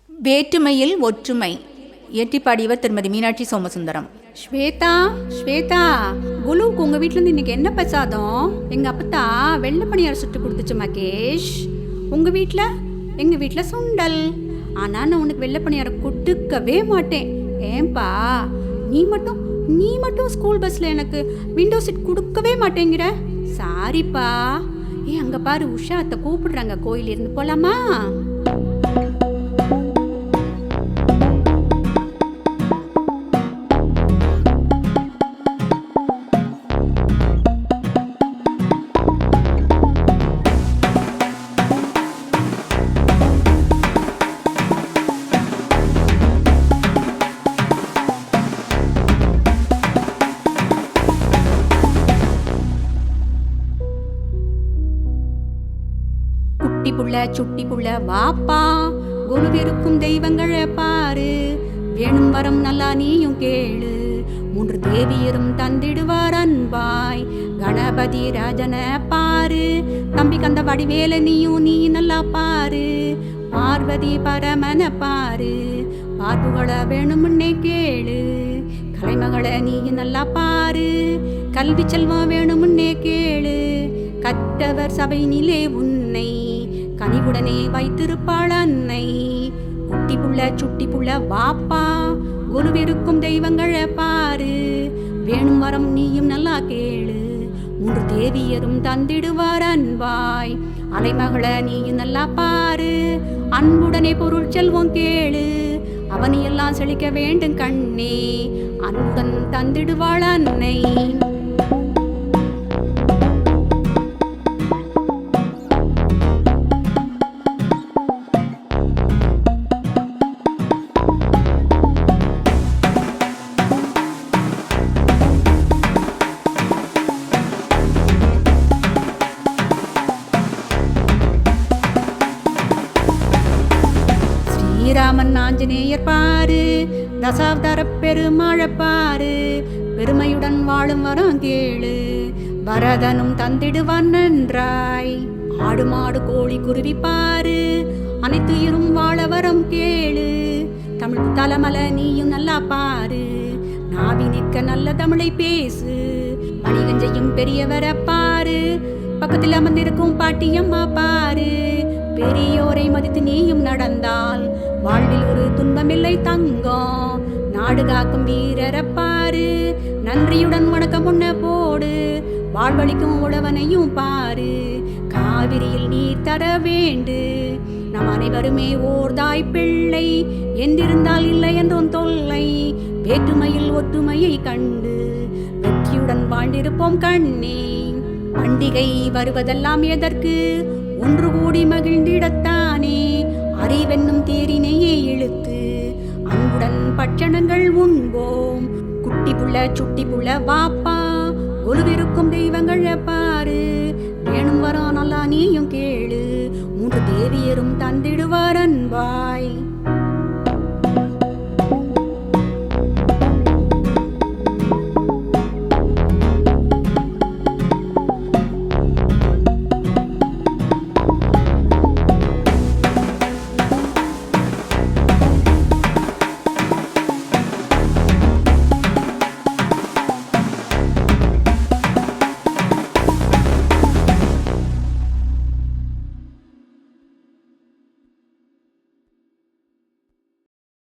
வேற்றுமையில் ஒற்றுமை இயற்றி பாடியவர் திருமதி மீனாட்சி சோமசுந்தரம். ஸ்வேதா, ஸ்வேதா, குலுவுக்கு உங்கள் வீட்டிலேருந்து இன்னைக்கு என்ன பிரசாதம்? எங்கள் அப்பத்தா வெள்ளை பணியாரம் சுட்டு கொடுத்துச்சு மகேஷ். உங்கள் வீட்டில்? எங்கள் வீட்டில் சுண்டல். ஆனால் நான் உனக்கு வெள்ளை பணியாரம் கொடுக்கவே மாட்டேன். ஏன்பா நீ மட்டும் ஸ்கூல் பஸ்ஸில் எனக்கு விண்டோ சீட் கொடுக்கவே மாட்டேங்கிற? சாரிப்பா. அங்கே பாரு, உஷா அத்தை கூப்பிடுறாங்க, கோயிலிருந்து போகலாமா? சுட்டி புள்ள வாப்பா, குருவிருக்கும் தெய்வங்களை பாரு, வேணும் வரம் நல்லா நீயும் கேளு, 3 தேவியரும் தந்திடுவார் அன்பாய், கணபதி ராஜனை பாரு, தம்பி கந்த வடிவேல நீயும் நீ நல்லா பாரு, பார்வதி பரமனை பாரு, பார்ப்புகளை வேணும்னே கேளு, கலைமகளை நீ நல்லா பாரு, கல்வி செல்வம் வேணும்னே கேளு, கற்றவர் சபை நிலே உன்னை கனிவுடனே வைத்திருப்பாள் அன்னை. சுட்டி புள்ள வாப்பா, குருவிருக்கும் தெய்வங்களை பாரு, வேணும் வரம் நீயும் நல்லா கேளு, 3 தேவியரும் தந்திடுவார் அன்பாய், அலைமகளை நீயும் நல்லா பாரு, அன்புடனே பொருள் செல்வம் கேளு, அவனையெல்லாம் செழிக்க வேண்டும் கண்ணே, அன்புடன் தந்திடுவாள் அன்னை. ஸ்ரீராமன் ஆஞ்சநேயர் பாரு, தசாவதார பெருமாளை பாரு, பெருமையுடன் வாழும் வரம் கேளு, பரதனும் தந்திடுவான் நன்றாய், ஆடு மாடு கோழி குருவி பாரு, அனைத்துயிரும் வாழ வரம் கேளு, தமிழ் தலமல நீயும் நல்லா பாரு, நாவி நிற்க நல்ல தமிழை பேசு, வணிகம் செய்யும் பெரியவரை பாரு, பக்கத்தில் அமர்ந்திருக்கும் பாட்டியம்மா பாரு, பெரியோரை மதித்து நீயும் நடந்தால் வாழ்வில் ஒரு துன்பமில்லை தங்கம், நாடு காக்கும் வீரரை பாரு, நன்றியுடன் வணக்கம் முன்ன போடு, வாழ்வழிக்கும் உழவனையும் பாரு, காவிரியில் நீர் தர வேண்டு, நம் அனைவருமே ஓர்தாய் பிள்ளை, எந்திருந்தால் இல்லை என்றும் தொல்லை, வேற்றுமையில் ஒற்றுமையை கண்டு வெற்றியுடன் வாழ்ந்திருப்போம் கண்ணே. பண்டிகை வருவதெல்லாம் எதற்கு? ஒன்று கூடி மகிழ்ந்திடத்தானே, அறிவென்னும் தேரினையே இழுத்து அன்புடன் பட்சணங்கள் உண்போம், சுட்டி புள்ள வாப்பா, குருவிருக்கும் தெய்வங்களை பாரு, வேணும் வரம் நல்லா நீயும் கேளு, 3 தேவியரும் தந்திடுவார் அன்பாய்.